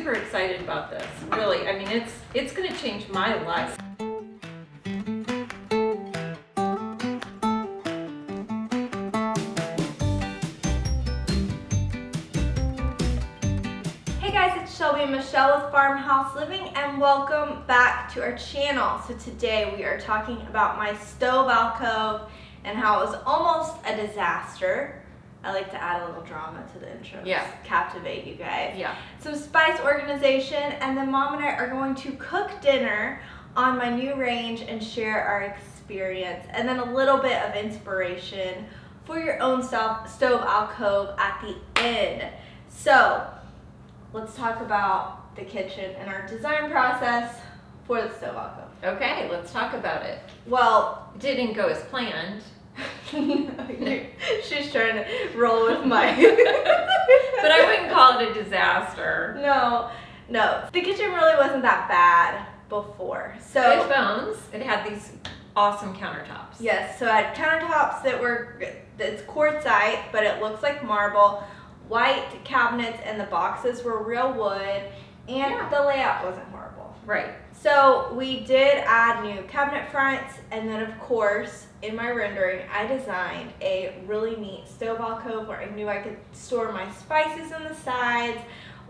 super excited about this. Really, I mean, it's going to change my life. Hey guys, it's Shelby and Michelle with Farmhouse Living, and welcome back to our channel. So today we are talking about my stove alcove and how it was almost a disaster. I like to add a little drama to the intro. Yeah. Captivate you guys. Yeah. Some spice organization, and then Mom and I are going to cook dinner on my new range and share our experience, and then a little bit of inspiration for your own stove alcove at the end. So let's talk about the kitchen and our design process for the stove alcove. Okay, let's talk about it. Well, It didn't go as planned. she's trying to roll with my But I wouldn't call it a disaster. No. The kitchen really wasn't that bad before. So Good bones. It had these awesome countertops. yes, so I had countertops it's quartzite, but it looks like marble. White cabinets, and the boxes were real wood, and the layout wasn't horrible. Right. So we did add new cabinet fronts, and then of course in my rendering I designed a really neat stove alcove where I knew I could store my spices on the sides,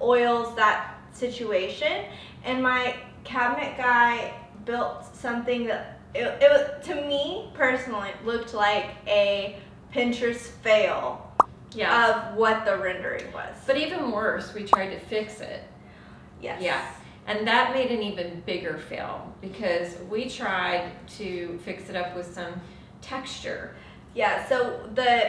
oils, that situation. And my cabinet guy built something that it was, to me personally, looked like a Pinterest fail of what the rendering was. But even worse, we tried to fix it. Yes. Yeah. And that made an even bigger fail because we tried to fix it up with some texture. Yeah, so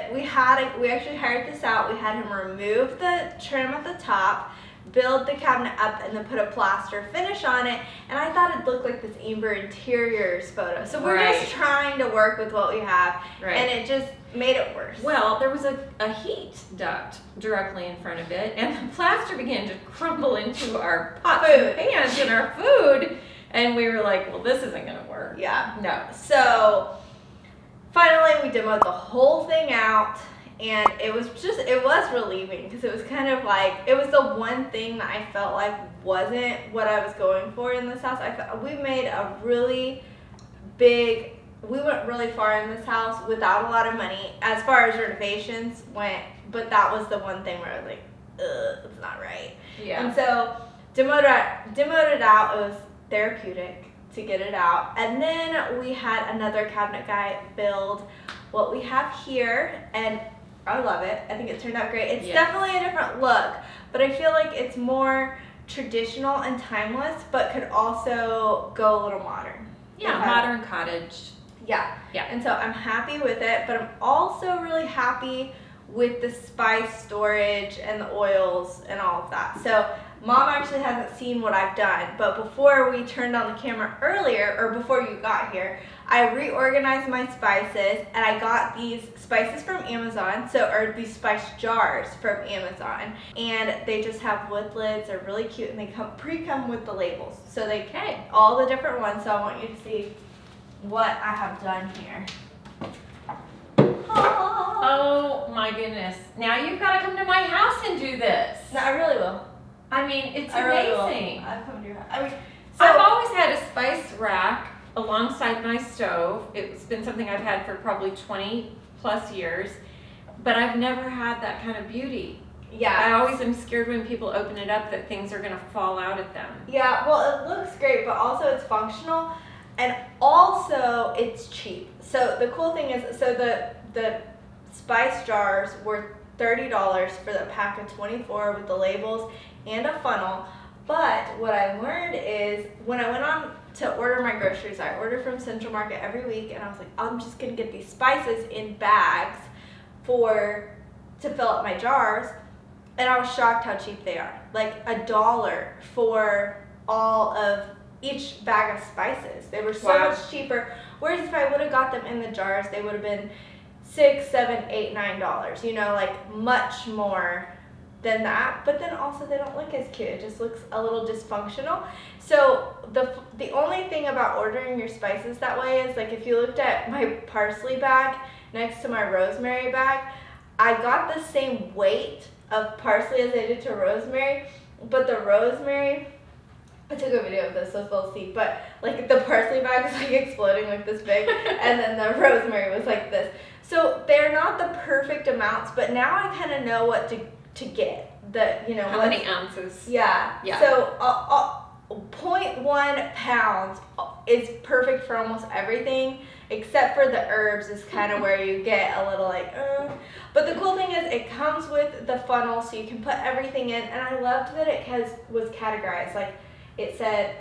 we actually hired this out. We had him remove the trim at the top, build the cabinet up, and then put a plaster finish on it. And I thought it looked like this Amber Interiors photo. So we're just trying to work with what we have, and it just made it worse. Well, there was a heat duct directly in front of it, and the plaster began to crumble into our pots and pans and our food. And we were like, well, this isn't going to work. Yeah. No. So finally we demoed the whole thing out, and it was relieving because it was kind of like, it was the one thing that I felt like wasn't what I was going for in this house. We made a really big, we went really far in this house without a lot of money as far as renovations went, but that was the one thing where I was like, ugh, it's not right. Yeah. And so demoed it out. It was therapeutic to get it out. And then we had another cabinet guy build what we have here, and I love it. I think it turned out great. It's definitely a different look, but I feel like it's more traditional and timeless, but could also go a little modern. Yeah, modern cottage. Yeah. Yeah. And so I'm happy with it, but I'm also really happy with the spice storage and the oils and all of that. So Mom actually hasn't seen what I've done, but before we turned on the camera earlier, or before you got here, I reorganized my spices, and I got these spices from Amazon, or these spice jars from Amazon, and they just have wood lids. They're really cute, and they come with the labels. So they all the different ones, so I want you to see what I have done here. Oh my goodness. Now you've got to come to my house and do this. No, I really will. I mean, it's Really amazing. I've come to your house. I mean, I've always had a spice rack alongside my stove. It's been something I've had for probably 20 plus years, but I've never had that kind of beauty. yeah. I always am scared when people open it up that things are going to fall out at them. Yeah, well, it looks great, but also it's functional, and also it's cheap. So the cool thing is, so the spice jars were $30 for the pack of 24 with the labels and a funnel. But what I learned is when I went on to order my groceries, I order from Central Market every week, and I was like, I'm just gonna get these spices in bags to fill up my jars. And I was shocked how cheap they are. Like $1 for all of each bag of spices. They were so much cheaper. Whereas if I would have got them in the jars, they would have been $6, $7, $8, $9. You know, like much more than that. But then also they don't look as cute. It just looks a little dysfunctional. So the only thing about ordering your spices that way is, like, if you looked at my parsley bag next to my rosemary bag, I got the same weight of parsley as I did to rosemary, but the rosemary, I took a video of this so they'll see, but like the parsley bag is like exploding like this big, and then the rosemary was like this. So they're not the perfect amounts, but now I kind of know what to get. How many ounces? Yeah. So 0.1 pounds is perfect for almost everything, except for the herbs is kind of where you get a little like, But the cool thing is it comes with the funnel, so you can put everything in, and I loved that it was categorized. Like it said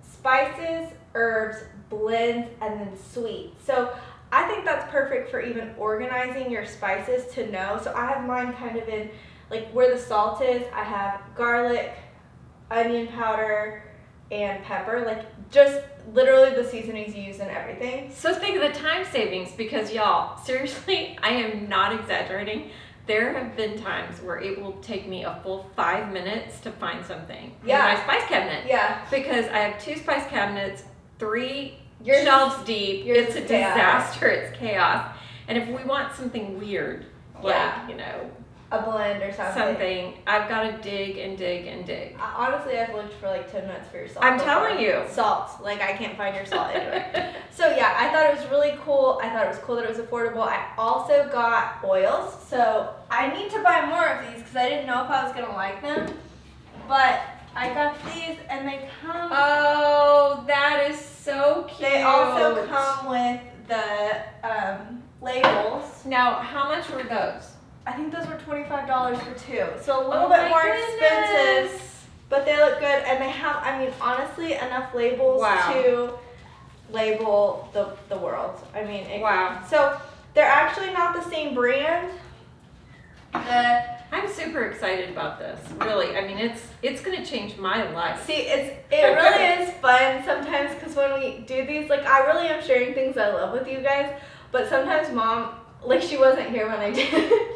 spices, herbs, blends, and then sweet. So I think that's perfect for even organizing your spices to know. So I have mine kind of in, like where the salt is, I have garlic, onion powder, and pepper. Like just literally the seasonings you use in everything. So think of the time savings, because y'all, seriously, I am not exaggerating. There have been times where it will take me a full 5 minutes to find something in my spice cabinet. Yeah. Because I have 2 spice cabinets, 3 shelves deep. It's a disaster. It's chaos. And if we want something weird, like, a blend or something. I've got to dig and dig and dig. Honestly, I've looked for like 10 minutes for your salt. I'm telling you. Salt. Like, I can't find your salt anywhere. So, yeah, I thought it was really cool. I thought it was cool that it was affordable. I also got oils. So, I need to buy more of these because I didn't know if I was going to like them. But I got these and they come. Oh, that is so cute. They also come with the labels. Now, how much were those? I think those were $25 for 2. So a little bit more expensive, but they look good. And they have, honestly, enough labels to label the world. Wow. So they're actually not the same brand. I'm super excited about this. Really, it's going to change my life. See, it really is fun sometimes because when we do these, like I really am sharing things I love with you guys. But sometimes Mom, like she wasn't here when I did it.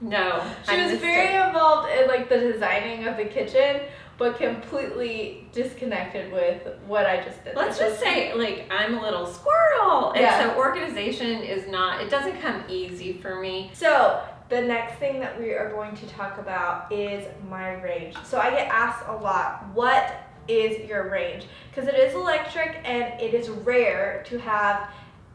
No. She was very involved in like the designing of the kitchen, but completely disconnected with what I just did. Let's just say, like, I'm a little squirrel. And so organization it doesn't come easy for me. So the next thing that we are going to talk about is my range. So I get asked a lot, what is your range? Because it is electric and it is rare to have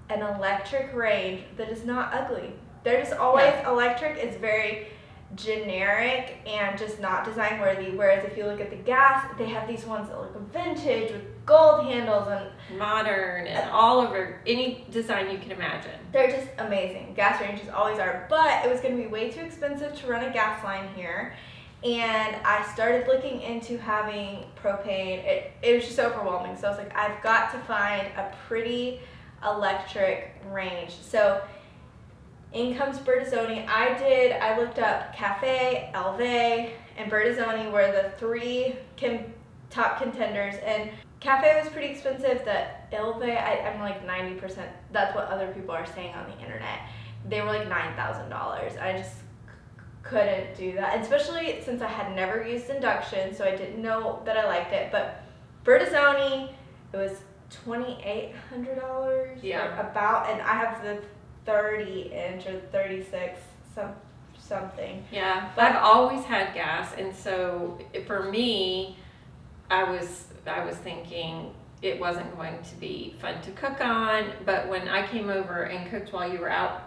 an electric range that is not ugly. They're just always electric is very generic and just not design worthy. Whereas if you look at the gas, they have these ones that look vintage with gold handles and modern and all over any design you can imagine. They're just amazing. Gas ranges always are, but it was going to be way too expensive to run a gas line here. And I started looking into having propane. It was just overwhelming. So I was like, I've got to find a pretty electric range. So in comes Bertazonni. I looked up Cafe, Alcove, and Bertazonni were the 3 top contenders. And Cafe was pretty expensive. The Alcove, I'm like 90%. That's what other people are saying on the internet. They were like $9,000. I just couldn't do that, especially since I had never used Induction, so I didn't know that I liked it. But Bertazonni, it was $2,800. Yeah. About, and I have the 30-inch or 36 something. Yeah, but I've always had gas, and so for me, I was thinking it wasn't going to be fun to cook on. But when I came over and cooked while you were out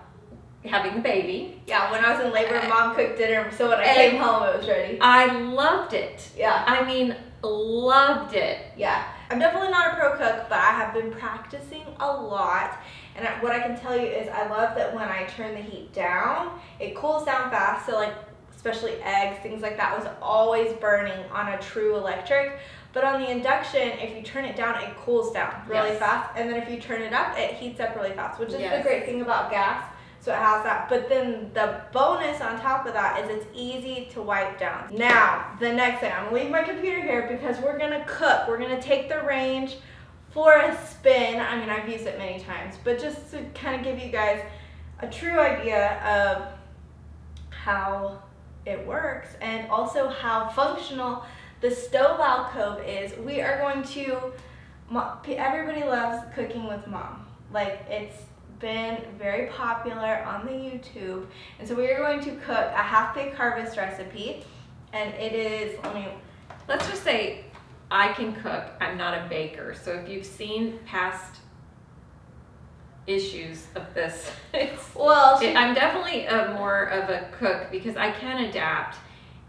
having the baby, when I was in labor, Mom cooked dinner, so when I came home, it was ready. I loved it. Yeah. Loved it. Yeah. I'm definitely not a pro cook, but I have been practicing a lot. And what I can tell you is I love that when I turn the heat down, it cools down fast. So like, especially eggs, things like that was always burning on a true electric. But on the Induction, if you turn it down, it cools down really fast. And then if you turn it up, it heats up really fast, which is the great thing about gas. So it has that. But then the bonus on top of that is it's easy to wipe down. Now, the next thing, I'm gonna leave my computer here because we're gonna cook. We're gonna take the range for a spin. I've used it many times, but just to kind of give you guys a true idea of how it works and also how functional the stove alcove is. We are going to, everybody loves cooking with Mom. Like, it's been very popular on the YouTube, and so we are going to cook a half-baked harvest recipe. and it is, Let's just say I can cook. I'm not a baker. So if you've seen past issues of this, I'm definitely more of a cook because I can adapt,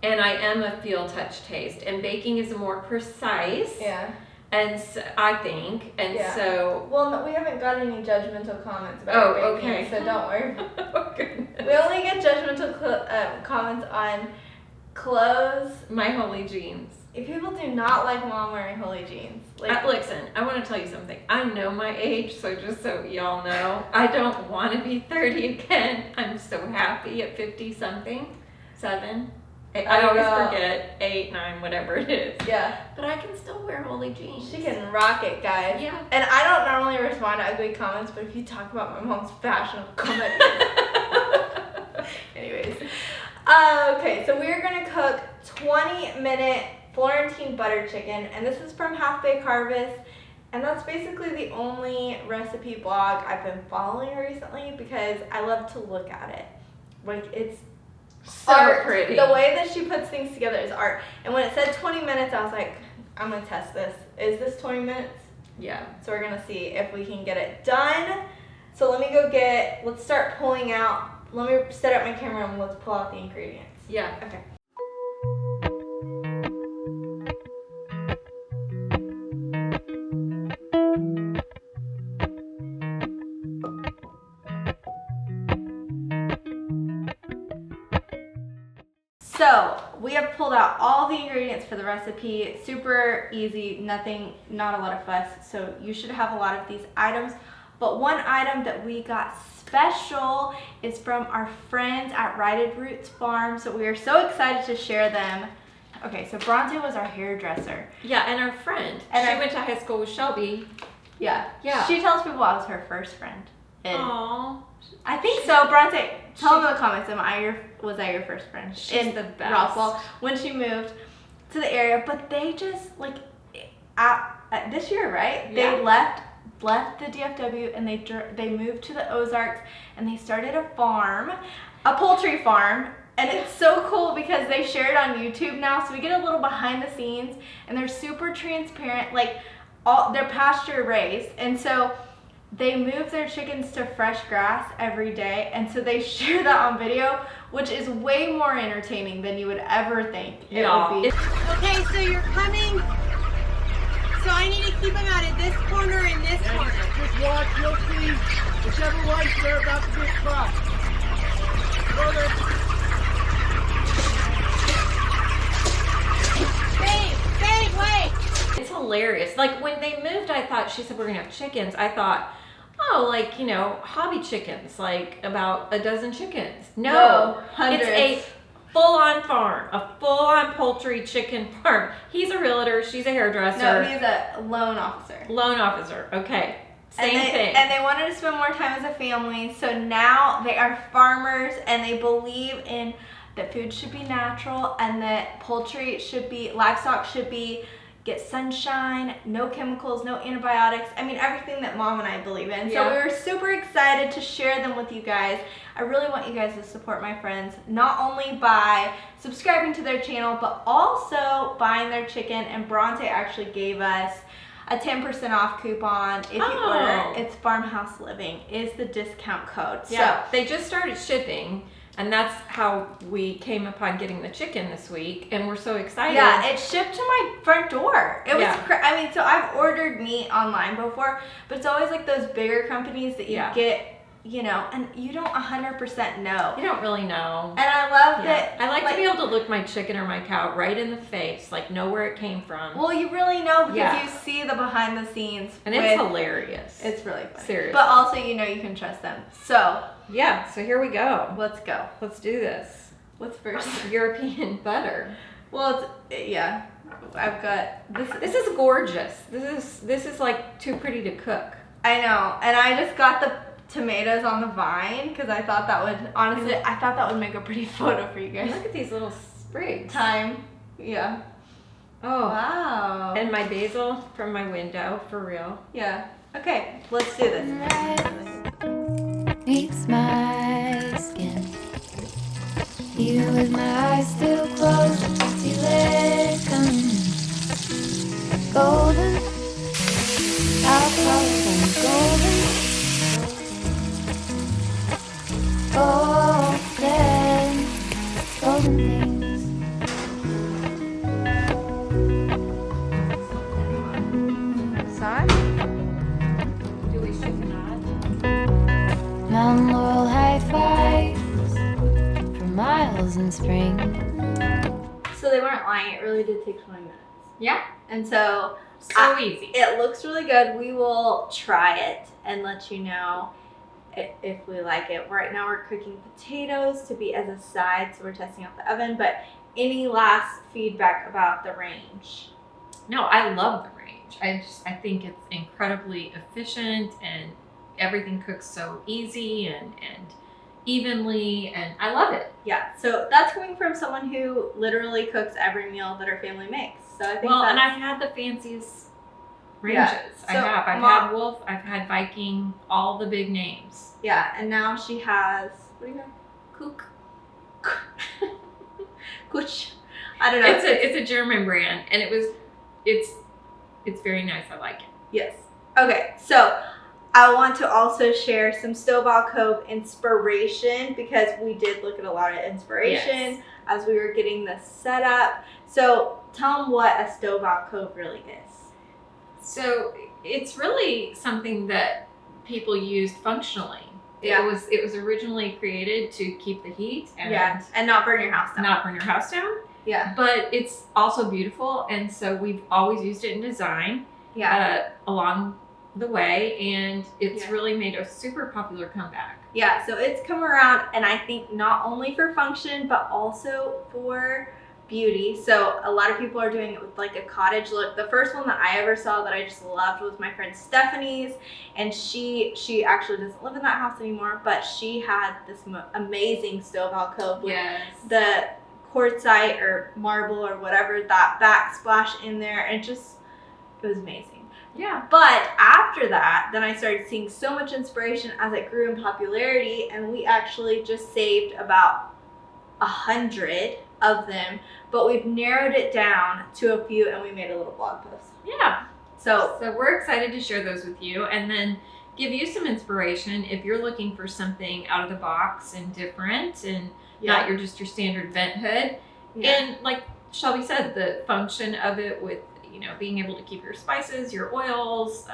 and I am a feel, touch, taste, and baking is more precise. Yeah. And so, I think, and so. Well, no, we haven't got any judgmental comments about baking, okay. so don't worry. Oh, goodness. We only get judgmental comments on clothes. My holy jeans. If people do not like mom wearing holy jeans. Listen, I want to tell you something. I know my age, so just so y'all know, I don't want to be 30 again. I'm so happy at 50-something, 7. I always forget 8, 9, whatever it is. Yeah. But I can still wear holy jeans. She can rock it, guys. Yeah. And I don't normally respond to ugly comments, but if you talk about my mom's fashion, I'll comment. Anyways. Okay, so we're going to cook 20-minute Florentine butter chicken, and this is from Half Baked Harvest. And that's basically the only recipe blog I've been following recently because I love to look at it. Like, it's so art. Pretty. The way that she puts things together is art. And when it said 20 minutes, I was like, I'm going to test this. Is this 20 minutes? Yeah. So we're going to see if we can get it done. So let's start pulling out. Let me set up my camera and let's pull out the ingredients. Yeah. Okay. So we have pulled out all the ingredients for the recipe. Super easy, not a lot of fuss. So you should have a lot of these items. But one item that we got special is from our friends at Righted Roots Farm. So we are so excited to share them. Okay, so Bronte was our hairdresser. Yeah, and our friend. She went to high school with Shelby. Yeah. Yeah. She tells people I was her first friend. Aww. I think so, Bronte. Tell them in the comments, was I your first friend? She's the best. Roswell, when she moved to the area. But they just, this year, right? Yeah. They left the DFW and they moved to the Ozarks and they started a farm, a poultry farm. And it's so cool because they share it on YouTube now, so we get a little behind the scenes, and they're super transparent. They're pasture raised, and so they move their chickens to fresh grass every day, and so they share that on video, which is way more entertaining than you would ever think it would be. Okay, so you're coming. So I need to keep them out of this corner and this corner. Just watch, you'll see whichever lights they're about to get crossed. Babe, wait! It's hilarious. Like when they moved, she said we're gonna have chickens. I thought, hobby chickens, like about a dozen chickens. No, hundreds. It's a full-on farm, a full-on poultry chicken farm. He's a realtor, she's a hairdresser. No, he's a loan officer. Loan officer, okay. Same thing. And they wanted to spend more time as a family, so now they are farmers and they believe in that food should be natural and that livestock should get sunshine, no chemicals, no antibiotics. I mean, everything that Mom and I believe in. Yeah. So we were super excited to share them with you guys. I really want you guys to support my friends, not only by subscribing to their channel, but also buying their chicken. And Bronte actually gave us a 10% off coupon if you order. It's Farmhouse Living is the discount code. Yeah, so they just started shipping. And that's how we came upon getting the chicken this week, and we're so excited. Yeah, it shipped to my front door. It was, Yeah. So I've ordered meat online before, but it's always like those bigger companies that you get, and you don't 100% know. You don't really know. And I love that. I like to be able to look my chicken or my cow right in the face, know where it came from. Well, you really know because you see the behind the scenes. And it's hilarious. It's really fun. Seriously. But also, you can trust them. So. Yeah, so here we go. Let's go. Let's do this. What's first? European butter. Well, I've got this. This is gorgeous. This is like too pretty to cook. I know, and I just got the tomatoes on the vine because I thought that would make a pretty photo for you guys. Look at these little sprigs. Yeah. Oh. Wow. And my basil from my window, for real. Yeah. Okay, let's do this. Meets my skin, even with my eyes still closed. golden. Alcove and golden. Golden things. Side? Julie should not. Mountain laurel high fives for miles in spring. So they weren't lying. It really did take 20 minutes. Yeah, And so so easy. it looks really good. We will try it and let you know if we like it. Right now we're cooking potatoes to be as a side, so we're testing out the oven. But any last feedback about the range? No, I love the range. I think it's incredibly efficient and everything cooks so easy and evenly, and I love it. Yeah, so that's coming from someone who literally cooks every meal that her family makes. So I think Well, that's, and I've had the fanciest ranges. Yeah. I So, have. I've Mom- had Wolf. I've had Viking. All the big names. yeah, and now she has, what do you have? Kook. Kuch. I don't know. It's a German brand, and it's very nice. I like it. Yes. Okay, so I want to also share some Stove Alcove inspiration because we did look at a lot of inspiration Yes. as we were getting this set up. So tell them what a Stove Alcove really is. So it's really something that people used functionally. Yeah. It was originally created to keep the heat and and not burn your house down. not burn your house down. Yeah. But it's also beautiful, and so we've always used it in design along the way, and it's Yeah. really made a super popular comeback. Yeah, so it's come around, and I think not only for function, but also for beauty. So a lot of people are doing it with like a cottage look. The first one that I ever saw that I just loved was my friend Stephanie's, and she actually doesn't live in that house anymore, but she had this amazing stove alcove with Yes. the quartzite or marble or whatever, that backsplash in there, and it was amazing. Yeah. But after that, then I started seeing so much inspiration as it grew in popularity, and we actually just saved about 100 of them, but we've narrowed it down to a few, and we made a little blog post. Yeah. So So we're excited to share those with you, and then give you some inspiration if you're looking for something out of the box and different, and not your standard vent hood. Yeah. And like Shelby said, the function of it with being able to keep your spices, your oils,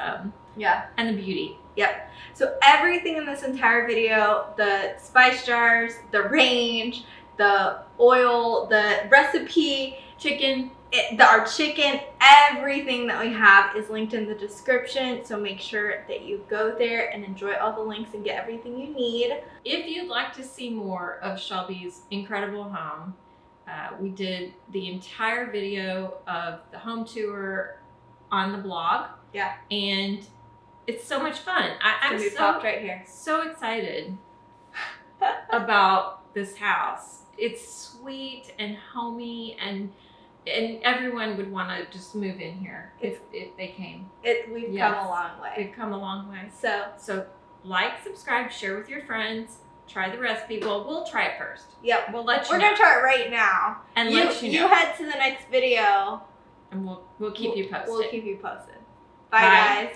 Yeah. and the beauty. Yep. So everything in this entire video, the spice jars, the range, the oil, the recipe, Chicken. our chicken, everything that we have is linked in the description. So make sure that you go there and enjoy all the links and get everything you need. If you'd like to see more of Shelby's incredible home, we did the entire video of the home tour on the blog. Yeah. And it's so much fun. I'm It's gonna be popped right here. so excited about this house. It's sweet and homey, and everyone would want to just move in here if they came. We've Yes. come a long way. We've come a long way. So Like, subscribe, share with your friends, try the recipe. Well, we'll try it first. yep. We'll let you We're know. gonna try it right now. And let you know. head to the next video. And we'll keep you posted. We'll keep you posted. Bye. Bye. Guys.